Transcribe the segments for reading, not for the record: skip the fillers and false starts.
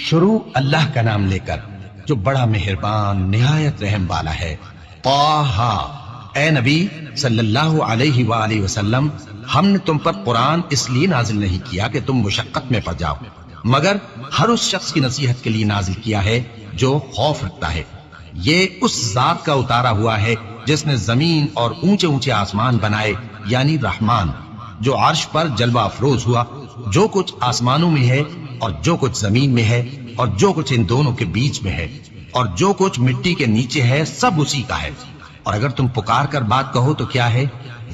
شروع اللہ کا نام لے کر جو بڑا مہربان نہایت رحم والا ہے۔ طٰہٰ، اے نبی صلی اللہ علیہ وآلہ وسلم، ہم نے تم پر قرآن اس لیے نازل نہیں کیا کہ تم مشقت میں پڑ جاؤ، مگر ہر اس شخص کی نصیحت کے لیے نازل کیا ہے جو خوف رکھتا ہے۔ یہ اس ذات کا اتارا ہوا ہے جس نے زمین اور اونچے اونچے آسمان بنائے، یعنی رحمان، جو عرش پر جلوہ افروز ہوا۔ جو کچھ آسمانوں میں ہے اور جو کچھ زمین میں ہے اور جو کچھ ان دونوں کے بیچ میں ہے اور جو کچھ مٹی کے نیچے ہے، سب اسی کا ہے۔ اور اگر تم پکار کر بات کہو تو کیا ہے،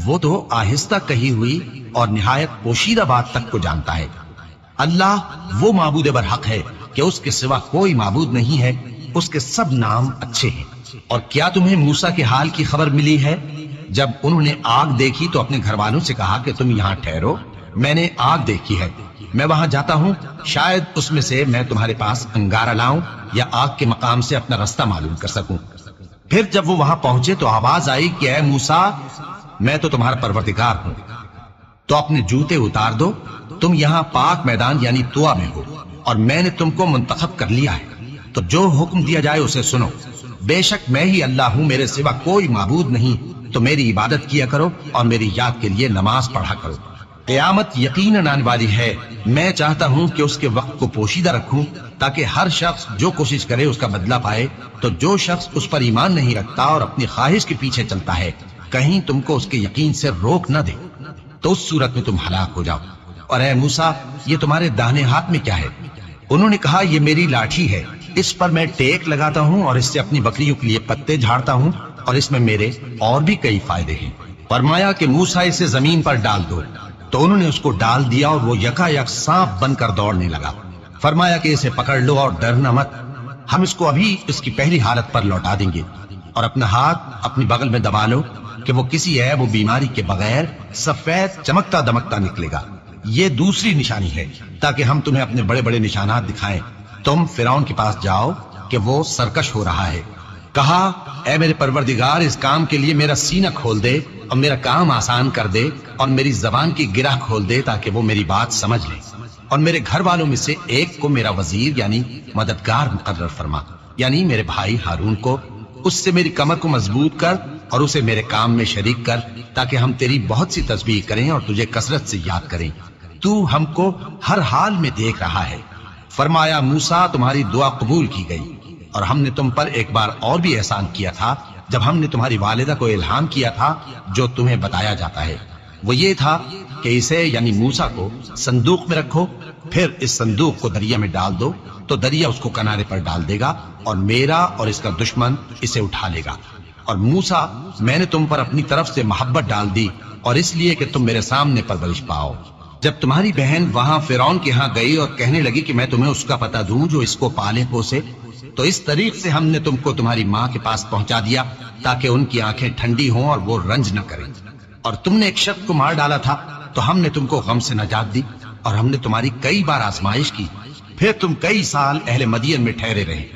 وہ تو آہستہ کہی ہوئی اور نہایت پوشیدہ بات تک کو جانتا ہے۔ اللہ وہ معبود برحق ہے کہ اس کے سوا کوئی معبود نہیں ہے، اس کے سب نام اچھے ہیں۔ اور کیا تمہیں موسیٰ کے حال کی خبر ملی ہے؟ جب انہوں نے آگ دیکھی تو اپنے گھر والوں سے کہا کہ تم یہاں ٹھہرو، میں نے آگ دیکھی ہے، میں وہاں جاتا ہوں، شاید اس میں سے میں تمہارے پاس انگارہ لاؤں یا آگ کے مقام سے اپنا رستہ معلوم کر سکوں۔ پھر جب وہ وہاں پہنچے تو آواز آئی کہ اے موسیٰ، میں تو تمہارا پروردگار ہوں، تو اپنے جوتے اتار دو، تم یہاں پاک میدان یعنی طویٰ میں ہو، اور میں نے تم کو منتخب کر لیا ہے، تو جو حکم دیا جائے اسے سنو۔ بے شک میں ہی اللہ ہوں، میرے سوا کوئی معبود نہیں، تو میری عبادت کیا کرو اور میری یاد کے لیے نماز پڑھا کرو۔ قیامت یقیناً آنے والی ہے، میں چاہتا ہوں کہ اس کے وقت کو پوشیدہ رکھوں تاکہ ہر شخص جو کوشش کرے اس کا بدلہ پائے۔ تو جو شخص اس پر ایمان نہیں رکھتا اور اپنی خواہش کے پیچھے چلتا ہے، کہیں تم کو اس کے یقین سے روک نہ دے، تو اس صورت میں تم ہلاک ہو جاؤ۔ اور اے موسیٰ، یہ تمہارے داہنے ہاتھ میں کیا ہے؟ انہوں نے کہا یہ میری لاٹھی ہے، اس پر میں ٹیک لگاتا ہوں اور اس سے اپنی بکریوں کے لیے پتے جھاڑتا ہوں، اور اس میں میرے اور بھی کئی فائدے ہیں۔ فرمایا کہ موسیٰ اسے زمین پر ڈال دو، تو انہوں نے اس کو ڈال دیا اور وہ یکا یک سانپ بن کر دوڑنے لگا۔ فرمایا کہ اسے پکڑ لو اور ڈرنا مت، ہم اس کو ابھی اس کی پہلی حالت پر لوٹا دیں گے، اور اپنا ہاتھ اپنی بغل میں دبا لو کہ وہ کسی عیب و بیماری کے بغیر سفید چمکتا دمکتا نکلے گا۔ یہ دوسری نشانی ہے تاکہ ہم تمہیں اپنے بڑے بڑے نشانات دکھائیں۔ تم فرعون کے پاس جاؤ کہ وہ سرکش ہو رہا ہے۔ کہا اے میرے پروردگار، اس کام کے لیے میرا سینہ کھول دے اور میرا کام آسان کر دے، اور میری زبان کی گرہ کھول دے تاکہ وہ میری بات سمجھ لے، اور میرے گھر والوں میں سے ایک کو میرا وزیر یعنی مددگار مقرر فرما، یعنی میرے بھائی ہارون کو۔ اس سے میری کمر کو مضبوط کر اور اسے میرے کام میں شریک کر، تاکہ ہم تیری بہت سی تسبیح کریں اور تجھے کثرت سے یاد کریں۔ تو ہم کو ہر حال میں دیکھ رہا ہے۔ فرمایا موسیٰ، تمہاری دعا قبول کی گئی، اور ہم نے تم پر ایک بار اور بھی احسان کیا تھا جب ہم نے تمہاری والدہ کو الہام کیا تھا جو تمہیں بتایا جاتا ہے۔ وہ یہ تھا کہ اسے یعنی موسیٰ کو صندوق میں رکھو، پھر اس صندوق کو دریا میں ڈال دو، تو دریا اس کو کنارے پر ڈال دے گا، اور میرا اور اس کا دشمن اسے اٹھا لے گا۔ اور موسیٰ، میں نے تم پر اپنی طرف سے محبت ڈال دی، اور اس لیے کہ تم میرے سامنے پرورش پاؤ۔ جب تمہاری بہن وہاں فرعون کے ہاں گئی اور کہنے لگی کہ میں تمہیں اس کا پتہ دوں جو اس کو پالے پوسے، تو اس طریق سے ہم نے تم کو تمہاری ماں کے پاس پہنچا دیا تاکہ ان کی آنکھیں ٹھنڈی ہوں اور وہ رنج نہ کریں۔ اور تم نے ایک شخص کو مار ڈالا تھا تو ہم نے تم کو غم سے نجات دی، اور ہم نے تمہاری کئی بار آزمائش کی، پھر تم کئی سال اہل مدین میں ٹھہرے رہے۔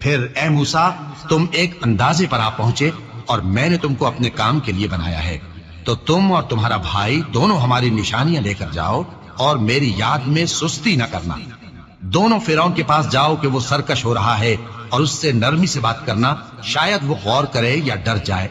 پھر اے موسیٰ، تم ایک اندازے پر آ پہنچے، اور میں نے تم کو اپنے کام کے لیے بنایا ہے، تو تم اور تمہارا بھائی دونوں ہماری نشانیاں لے کر جاؤ، اور میری یاد میں سستی نہ کرنا۔ دونوں فرعون کے پاس جاؤ کہ وہ سرکش ہو رہا ہے، اور اس سے نرمی سے بات کرنا، شاید وہ غور کرے یا ڈر جائے۔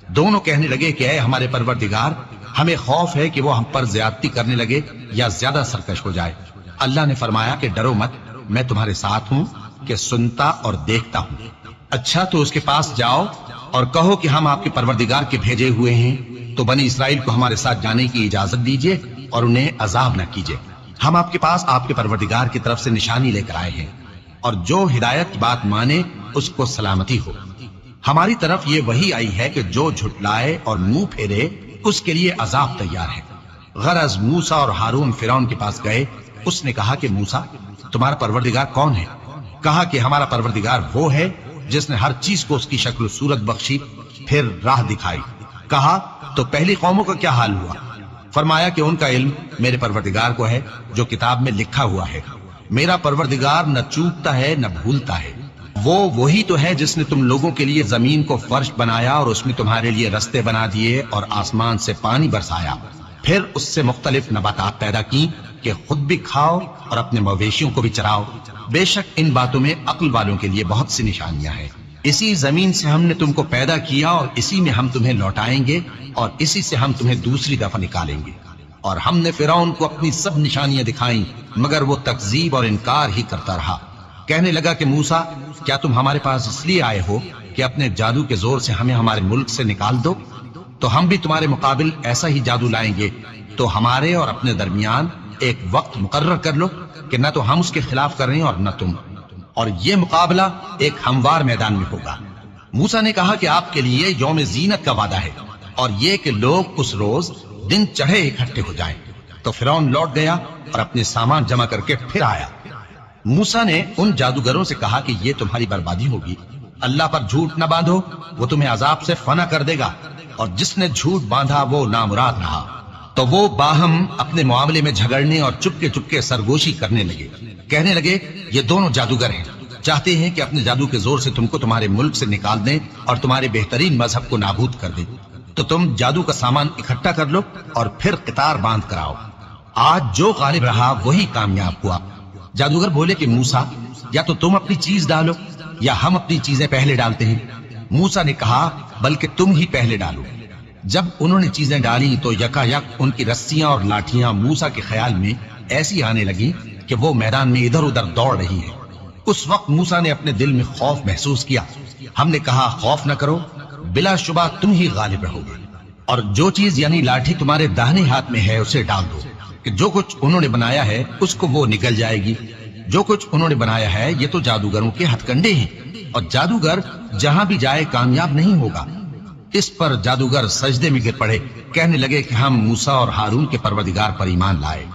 دونوں کہنے لگے کہ اے ہمارے پروردگار، ہمیں خوف ہے کہ وہ ہم پر زیادتی کرنے لگے یا زیادہ سرکش ہو جائے۔ اللہ نے فرمایا کہ ڈرو مت، میں تمہارے ساتھ ہوں کہ سنتا اور دیکھتا ہوں۔ اچھا، تو اس کے پاس جاؤ اور کہو کہ ہم آپ کے پروردگار کے بھیجے ہوئے ہیں، تو بنی اسرائیل کو ہمارے ساتھ جانے کی اجازت دیجیے اور انہیں عذاب نہ کیجیے۔ ہم آپ کے پاس آپ کے پروردگار کی طرف سے نشانی لے کر آئے ہیں، اور جو ہدایت کی بات مانے اس کو سلامتی ہو۔ ہماری طرف یہ وحی آئی ہے کہ جو جھٹلائے اور منہ پھیرے اس کے لیے عذاب تیار ہے۔ غرض موسیٰ اور ہارون فرعون کے پاس گئے۔ اس نے کہا کہ موسیٰ، تمہارا پروردگار کون ہے؟ کہا کہ ہمارا پروردگار وہ ہے جس نے ہر چیز کو اس کی شکل و صورت بخشی، پھر راہ دکھائی۔ کہا تو پہلی قوموں کا کیا حال ہوا؟ فرمایا کہ ان کا علم میرے پروردگار کو ہے جو کتاب میں لکھا ہوا ہے۔ میرا پروردگار نہ چوکتا ہے نہ بھولتا ہے۔ وہ وہی تو ہے جس نے تم لوگوں کے لیے زمین کو فرش بنایا اور اس میں تمہارے لیے رستے بنا دیے اور آسمان سے پانی برسایا، پھر اس سے مختلف نباتات پیدا کی کہ خود بھی کھاؤ اور اپنے مویشیوں کو بھی چراؤ، بے شک ان باتوں میں عقل والوں کے لیے بہت سی نشانیاں ہیں۔ اسی زمین سے ہم نے تم کو پیدا کیا اور اسی میں ہم تمہیں لوٹائیں گے اور اسی سے ہم تمہیں دوسری دفعہ نکالیں گے۔ اور ہم نے فرعون کو اپنی سب نشانیاں دکھائیں مگر وہ تکذیب اور انکار ہی کرتا رہا۔ کہنے لگا کہ موسیٰ، کیا تم ہمارے پاس اس لیے آئے ہو کہ اپنے جادو کے زور سے ہمیں ہمارے ملک سے نکال دو؟ تو ہم بھی تمہارے مقابل ایسا ہی جادو لائیں گے، تو ہمارے اور اپنے درمیان ایک وقت مقرر کر لو کہ نہ تو ہم اس کے خلاف کر رہے ہیں اور نہ تم، اور یہ مقابلہ ایک ہموار میدان میں ہوگا۔ موسیٰ نے کہا کہ آپ کے لیے یوم زینت کا وعدہ ہے، اور یہ کہ لوگ اس روز دن چڑھے اکٹھے ہو جائیں۔ تو فرعون لوٹ گیا اور اپنے سامان جمع کر کے پھر آیا۔ موسیٰ نے ان جادوگروں سے کہا کہ یہ تمہاری بربادی ہوگی، اللہ پر جھوٹ نہ باندھو، وہ تمہیں عذاب سے فنا کر دے گا، اور جس نے جھوٹ باندھا وہ نامراد رہا۔ تو وہ باہم اپنے معاملے میں جھگڑنے اور چپکے سرگوشی کرنے لگے، کہنے لگے یہ دونوں جادوگر ہیں، چاہتے ہیں کہ اپنے جادو کے زور سے تم کو تمہارے ملک سے نکال دیں اور تمہارے بہترین مذہب کو نابود کر دیں۔ تو تم جادو کا سامان اکٹھا کر لو اور پھر قطار باندھ کر آؤ، آج جو غالب رہا وہی کامیاب ہوا۔ جادوگر بولے کہ موسیٰ، یا تو تم اپنی چیز ڈالو یا ہم اپنی چیزیں پہلے ڈالتے ہیں۔ موسیٰ نے کہا بلکہ تم ہی پہلے ڈالو۔ جب انہوں نے چیزیں ڈالی تو یکا یک ان کی رسیاں اور لاٹھیاں موسیٰ کے خیال میں ایسی آنے لگی کہ وہ میدان میں ادھر ادھر دوڑ رہی ہے۔ اس وقت موسیٰ نے اپنے دل میں خوف محسوس کیا۔ ہم نے کہا خوف نہ کرو، بلا شبہ تم ہی غالب رہو گے، اور جو چیز یعنی لاٹھی تمہارے داہنے ہاتھ میں ہے اسے ڈال دو کہ جو کچھ انہوں نے بنایا ہے اس کو وہ نگل جائے گی۔ جو کچھ انہوں نے بنایا ہے یہ تو جادوگروں کے ہتھ کنڈے ہیں، اور جادوگر جہاں بھی جائے کامیاب نہیں ہوگا۔ اس پر جادوگر سجدے میں گر پڑے، کہنے لگے کہ ہم موسیٰ اور ہارون کے پروردگار پر ایمان لائے۔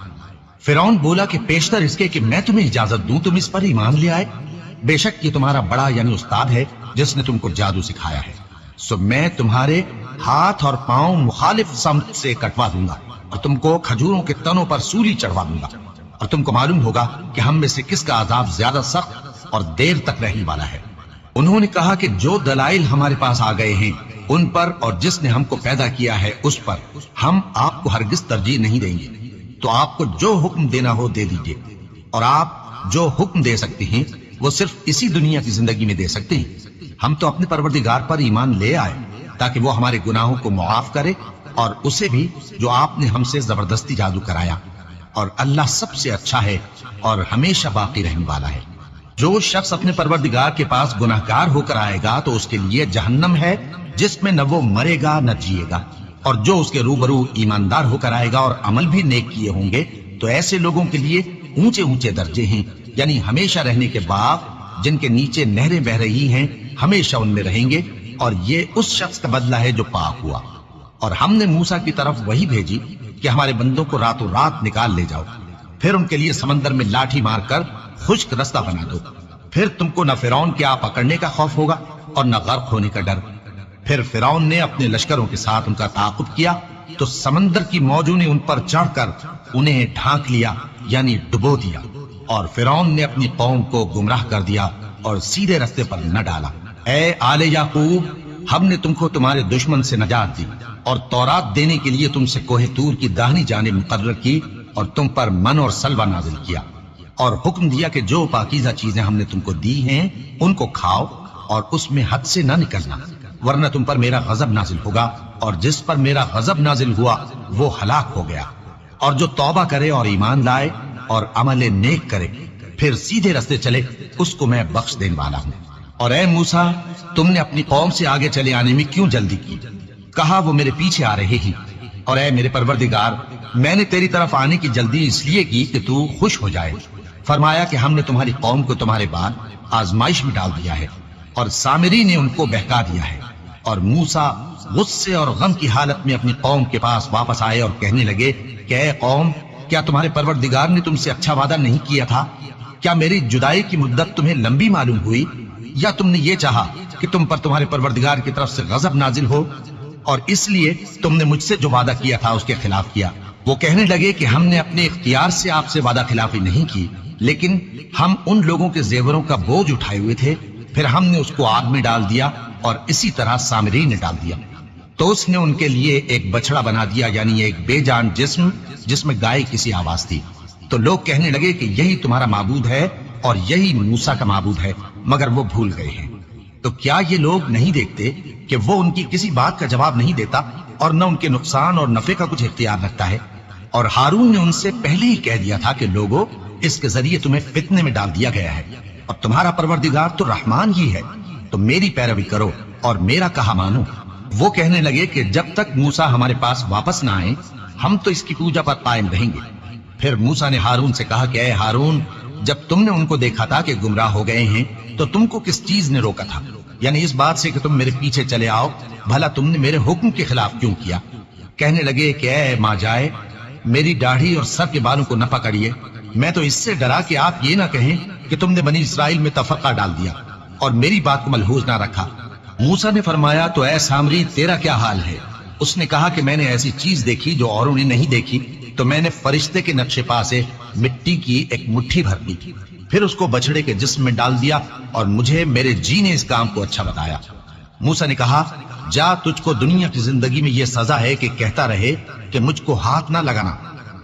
فرعون بولا کہ پیشتر اس کے کہ میں تمہیں اجازت دوں تم اس پر ایمان لے آئے، بے شک یہ تمہارا بڑا یعنی استاد ہے جس نے تم کو جادو سکھایا ہے، سو میں تمہارے ہاتھ اور پاؤں مخالف سمت سے کٹوا دوں گا اور تم کو کھجوروں کے تنوں پر سولی چڑھوا دوں گا، اور تم کو معلوم ہوگا کہ ہم میں سے کس کا عذاب زیادہ سخت اور دیر تک رہنے والا ہے۔ انہوں نے کہا کہ جو دلائل ہمارے پاس آ گئے ہیں ان پر اور جس نے ہم کو پیدا کیا ہے اس پر ہم آپ کو ہرگز ترجیح نہیں دیں گے، تو آپ کو جو حکم دینا ہو دے دیجئے، اور آپ جو حکم دے سکتے ہیں وہ صرف اسی دنیا کی زندگی میں دے سکتے ہیں۔ ہم تو اپنے پروردگار پر ایمان لے آئے تاکہ وہ ہمارے گناہوں کو معاف کرے، اور اسے بھی جو آپ نے ہم سے زبردستی جادو کرایا، اور اللہ سب سے اچھا ہے اور ہمیشہ باقی رہنے والا ہے۔ جو شخص اپنے پروردگار کے پاس گناہگار ہو کر آئے گا تو اس کے لیے جہنم ہے جس میں نہ وہ مرے گا نہ جیے گا، اور جو اس کے روبرو ایماندار ہو کر آئے گا اور عمل بھی نیک کیے ہوں گے تو ایسے لوگوں کے لیے اونچے اونچے درجے ہیں، یعنی ہمیشہ رہنے کے باغ جن کے نیچے نہریں بہ رہی ہیں، ہمیشہ ان میں رہیں گے، اور یہ اس شخص کا بدلہ ہے جو پاک ہوا۔ اور ہم نے موسیٰ کی طرف وہی بھیجی کہ ہمارے بندوں کو راتوں رات نکال لے جاؤ، پھر ان کے لیے سمندر میں لاٹھی مار کر خشک رستہ بنا دو، پھر تم کو نہ فرعون کے آ پکڑنے کا خوف ہوگا اور نہ غرق ہونے کا ڈر۔ پھر فرعون نے اپنے لشکروں کے ساتھ ان کا تعاقب کیا تو سمندر کی موجوں نے ان پر چڑھ کر انہیں ڈھانک لیا یعنی ڈبو دیا، اور فرعون نے اپنی قوم کو گمراہ کر دیا اور سیدھے رستے پر نہ ڈالا۔ اے آل یعقوب، ہم نے تم کو تمہارے دشمن سے نجات دی اور تورات دینے کے لیے تم سے کوہ طور کی داہنی جانب مقرر کی، اور تم پر من اور سلوہ نازل کیا، اور حکم دیا کہ جو پاکیزہ چیزیں ہم نے تم کو دی ہیں ان کو کھاؤ اور اس میں حد سے نہ نکلنا، ورنہ تم پر میرا غضب نازل ہوگا، اور جس پر میرا غضب نازل ہوا وہ ہلاک ہو گیا۔ اور جو توبہ کرے اور ایمان لائے اور عمل نیک کرے پھر سیدھے رستے چلے اس کو میں بخش دینے والا ہوں۔ اور اے موسیٰ، تم نے اپنی قوم سے آگے چلے آنے میں کیوں جلدی کی؟ کہا وہ میرے پیچھے آ رہے ہیں۔ اور اے میرے پروردگار، میں نے تیری طرف آنے کی جلدی اس لیے کی کہ تو خوش ہو جائے۔ فرمایا کہ ہم نے تمہاری قوم کو تمہارے بعد آزمائش میں ڈال دیا ہے، اور سامری نے ان کو بہکا دیا ہے۔ اور موسیٰ غصے اور غم کی حالت میں اپنی قوم کے پاس واپس آئے اور کہنے لگے کہ اے قوم، کیا تمہارے پروردگار نے تم سے اچھا وعدہ نہیں کیا تھا؟ کیا میری جدائی کی مدت تمہیں لمبی معلوم ہوئی، یا تم نے یہ چاہا کہ تم پر تمہارے پروردگار کی طرف سے غضب نازل ہو، اور اس لیے تم نے مجھ سے جو وعدہ کیا تھا اس کے خلاف کیا؟ وہ کہنے لگے کہ ہم نے اپنے اختیار سے آپ سے وعدہ خلافی نہیں کی، لیکن ہم ان لوگوں کے زیوروں کا بوجھ اٹھائے ہوئے تھے، پھر ہم نے اس کو آگ میں ڈال دیا، اور اسی طرح سامری نے ڈال دیا۔ تو اس نے ان کے لیے ایک بچڑا بنا دیا، یعنی ایک بے جان جسم جس میں گائے کسی آواز تھی، تو لوگ کہنے لگے کہ یہی تمہارا معبود ہے اور یہی موسیٰ کا معبود ہے، مگر وہ بھول گئے ہیں۔ تو کیا یہ لوگ نہیں دیکھتے کہ وہ ان کی کسی بات کا جواب نہیں دیتا اور نہ ان کے نقصان اور نفع کا کچھ اختیار رکھتا ہے؟ اور ہارون نے ان سے پہلے ہی کہہ دیا تھا کہ لوگوں، اس کے ذریعے تمہیں فتنے میں ڈال دیا گیا ہے، اور تمہارا پروردگار تو رحمان ہی ہے، تو میری پیروی کرو اور میرا کہا مانو۔ وہ کہنے لگے کہ جب تک موسیٰ ہمارے پاس واپس نہ آئے ہم تو اس کی پوجا پر قائم رہیں گے۔ پھر موسیٰ نے ہارون سے کہا کہ اے ہارون، جب تم نے ان کو دیکھا تھا کہ گمراہ ہو گئے ہیں تو تم کو کس چیز نے روکا تھا؟ یعنی اس بات سے کہ تم میرے پیچھے چلے آؤ، بھلا تم نے میرے حکم کے خلاف کیوں کیا؟ کہنے لگے کہ اے ماں جائے، میری داڑھی اور سر کے بالوں کو نہ پکڑیے، میں تو اس سے ڈرا کہ آپ یہ نہ کہیں کہ تم نے بنی اسرائیل میں تفرقہ ڈال دیا اور میری بات کو ملحوظ نہ رکھا۔ موسیٰ نے فرمایا تو اے سامری، تیرا کیا حال ہے؟ اس نے کہا کہ میں نے ایسی چیز دیکھی جو اوروں نے نہیں دیکھی، تو میں نے فرشتے کے نقش پا سے مٹی کی ایک مٹھی بھر دی، پھر اس کو بچڑے کے جسم میں ڈال دیا اور مجھے میرے جی نے اس کام کو اچھا بتایا۔ موسیٰ نے کہا جا، تجھ کو دنیا کی زندگی میں یہ سزا ہے کہ کہتا رہے کہ مجھ کو ہاتھ نہ لگانا،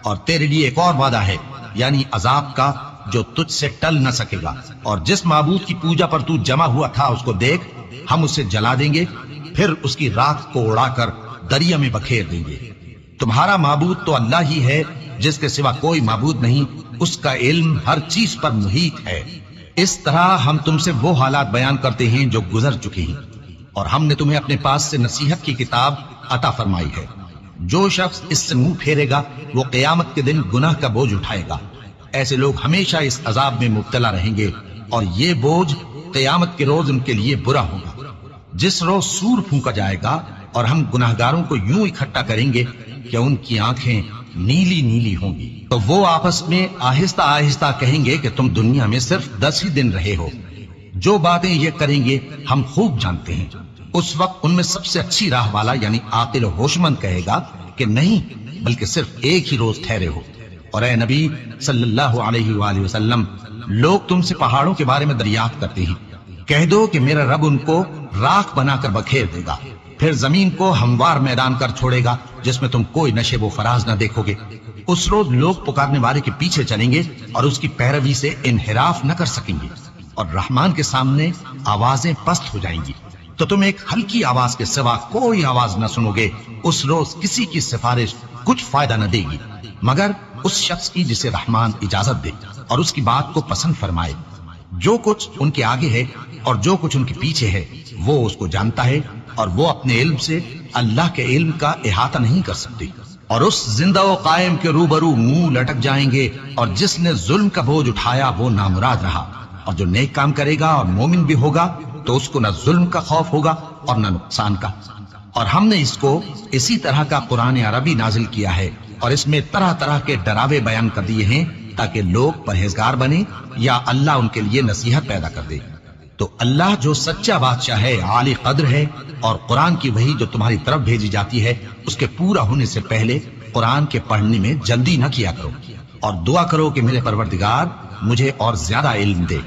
اور تیرے لیے ایک اور وعدہ ہے، یعنی عذاب کا جو تجھ سے ٹل نہ سکے گا، اور جس معبود کی پوجا پر تو جمع ہوا تھا اس کو دیکھ، ہم اسے جلا دیں گے، پھر اس کی راکھ کو اڑا کر دریا میں بکھیر دیں گے۔ تمہارا معبود تو اللہ ہی ہے، جس کے سوا کوئی معبود نہیں، اس کا علم ہر چیز پر محیط ہے۔ اس طرح ہم تم سے وہ حالات بیان کرتے ہیں جو گزر چکے ہیں، اور ہم نے تمہیں اپنے پاس سے نصیحت کی کتاب عطا فرمائی ہے۔ جو شخص اس سے منہ پھیرے گا وہ قیامت کے دن گناہ کا بوجھ اٹھائے گا۔ ایسے لوگ ہمیشہ اس عذاب میں مبتلا رہیں گے، اور یہ بوجھ قیامت کے روز ان کے لیے برا ہوگا، جس روز سور پھونکا جائے گا اور ہم گناہگاروں کو یوں اکٹھا کریں گے کہ ان کی آنکھیں نیلی نیلی ہوں گی، تو وہ آپس میں آہستہ آہستہ کہیں گے کہ تم دنیا میں صرف 10 ہی دن رہے ہو، جو باتیں یہ کریں گے ہم خوب جانتے ہیں۔ اس وقت ان میں سب سے اچھی راہ والا یعنی عاقل و ہوش مند کہے گا کہ نہیں، بلکہ صرف ایک ہی روز ٹھہرے ہو۔ اور اے نبی صلی اللہ علیہ وآلہ وسلم، لوگ تم سے پہاڑوں کے بارے میں دریافت کرتے ہیں، کہہ دو کہ میرا رب ان کو راکھ بنا کر بکھیر دے گا، پھر زمین کو ہموار میدان کر چھوڑے گا جس میں تم کوئی نشیب و فراز نہ دیکھو گے۔ اس روز لوگ پکارنے والے کے پیچھے چلیں گے اور اس کی پیروی سے انحراف نہ کر سکیں گے، اور رحمان کے سامنے آوازیں پست ہو جائیں گی، تو تم ایک ہلکی آواز کے سوا کوئی آواز نہ سنو گے۔ اس روز کسی کی سفارش کچھ فائدہ نہ دے گی مگر اس شخص کی جسے رحمان اجازت دے اور اس کی بات کو پسند فرمائے۔ جو کچھ ان کے آگے ہے اور جو کچھ ان کے پیچھے ہے وہ اس کو جانتا ہے، اور وہ اپنے علم سے اللہ کے علم کا احاطہ نہیں کر سکتے۔ اور اس زندہ و قائم کے روبرو منہ لٹک جائیں گے، اور جس نے ظلم کا بوجھ اٹھایا وہ نامراد رہا، اور جو نیک کام کرے گا اور مومن بھی ہوگا تو اس کو نہ ظلم کا خوف ہوگا اور نہ نقصان کا۔ اور ہم نے اس کو اسی طرح کا قرآن عربی نازل کیا ہے، اور اس میں طرح طرح کے ڈراوے بیان کر دیے ہیں تاکہ لوگ پرہیزگار بنے یا اللہ ان کے لیے نصیحت پیدا کر دے۔ تو اللہ جو سچا بادشاہ ہے، عالی قدر ہے، اور قرآن کی وحی جو تمہاری طرف بھیجی جاتی ہے اس کے پورا ہونے سے پہلے قرآن کے پڑھنے میں جلدی نہ کیا کرو، اور دعا کرو کہ میرے پروردگار مجھے اور زیادہ علم دے۔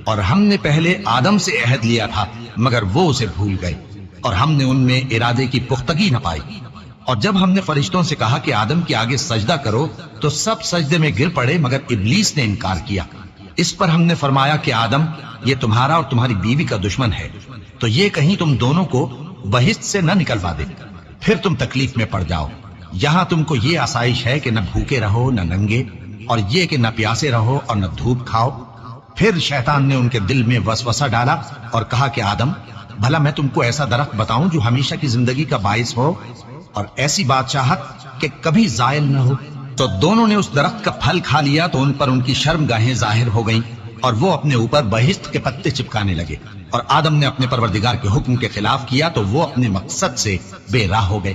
اور ہم نے پہلے آدم سے عہد لیا تھا مگر وہ اسے بھول گئے، اور ہم نے ان میں ارادے کی پختگی نہ پائی۔ اور جب ہم نے فرشتوں سے کہا کہ آدم کے آگے سجدہ کرو تو سب سجدے میں گر پڑے مگر ابلیس نے انکار کیا۔ اس پر ہم نے فرمایا کہ آدم، یہ تمہارا اور تمہاری بیوی کا دشمن ہے، تو یہ کہیں تم دونوں کو بہشت سے نہ نکلوا دے، پھر تم تکلیف میں پڑ جاؤ۔ یہاں تم کو یہ آسائش ہے کہ نہ بھوکے رہو نہ ننگے، اور یہ کہ نہ پیاسے رہو اور نہ دھوپ کھاؤ۔ پھر شیطان نے ان کے دل میں وسوسہ ڈالا اور کہا کہ آدم، بھلا میں تم کو ایسا درخت بتاؤں جو ہمیشہ کی زندگی کا باعث ہو اور ایسی بادشاہت کہ کبھی زائل نہ ہو؟ تو دونوں نے اس درخت کا پھل کھا لیا تو ان پر ان کی شرمگاہیں ظاہر ہو گئیں، اور وہ اپنے اوپر بہشت کے پتے چپکانے لگے۔ اور آدم نے اپنے پروردگار کے حکم کے خلاف کیا تو وہ اپنے مقصد سے بے راہ ہو گئے۔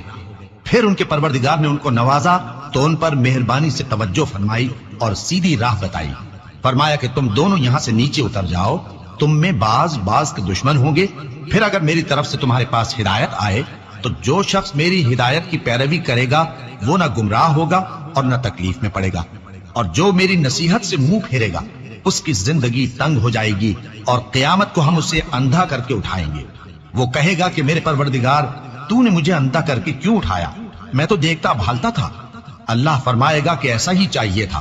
پھر ان کے پروردگار نے ان کو نوازا تو ان پر مہربانی سے توجہ فرمائی اور سیدھی راہ بتائی۔ فرمایا کہ تم دونوں یہاں سے نیچے اتر جاؤ، تم میں بعض کے دشمن ہوں گے، پھر اگر میری طرف سے تمہارے پاس ہدایت آئے تو جو شخص میری ہدایت کی پیروی کرے گا وہ نہ گمراہ ہوگا اور نہ تکلیف میں پڑے گا، اور جو میری نصیحت سے منہ پھیرے گا اس کی زندگی تنگ ہو جائے گی، اور قیامت کو ہم اسے اندھا کر کے اٹھائیں گے۔ وہ کہے گا کہ میرے پروردگار، تو نے مجھے اندھا کر کے کیوں اٹھایا؟ میں تو دیکھتا بھالتا تھا۔ اللہ فرمائے گا کہ ایسا ہی چاہیے تھا،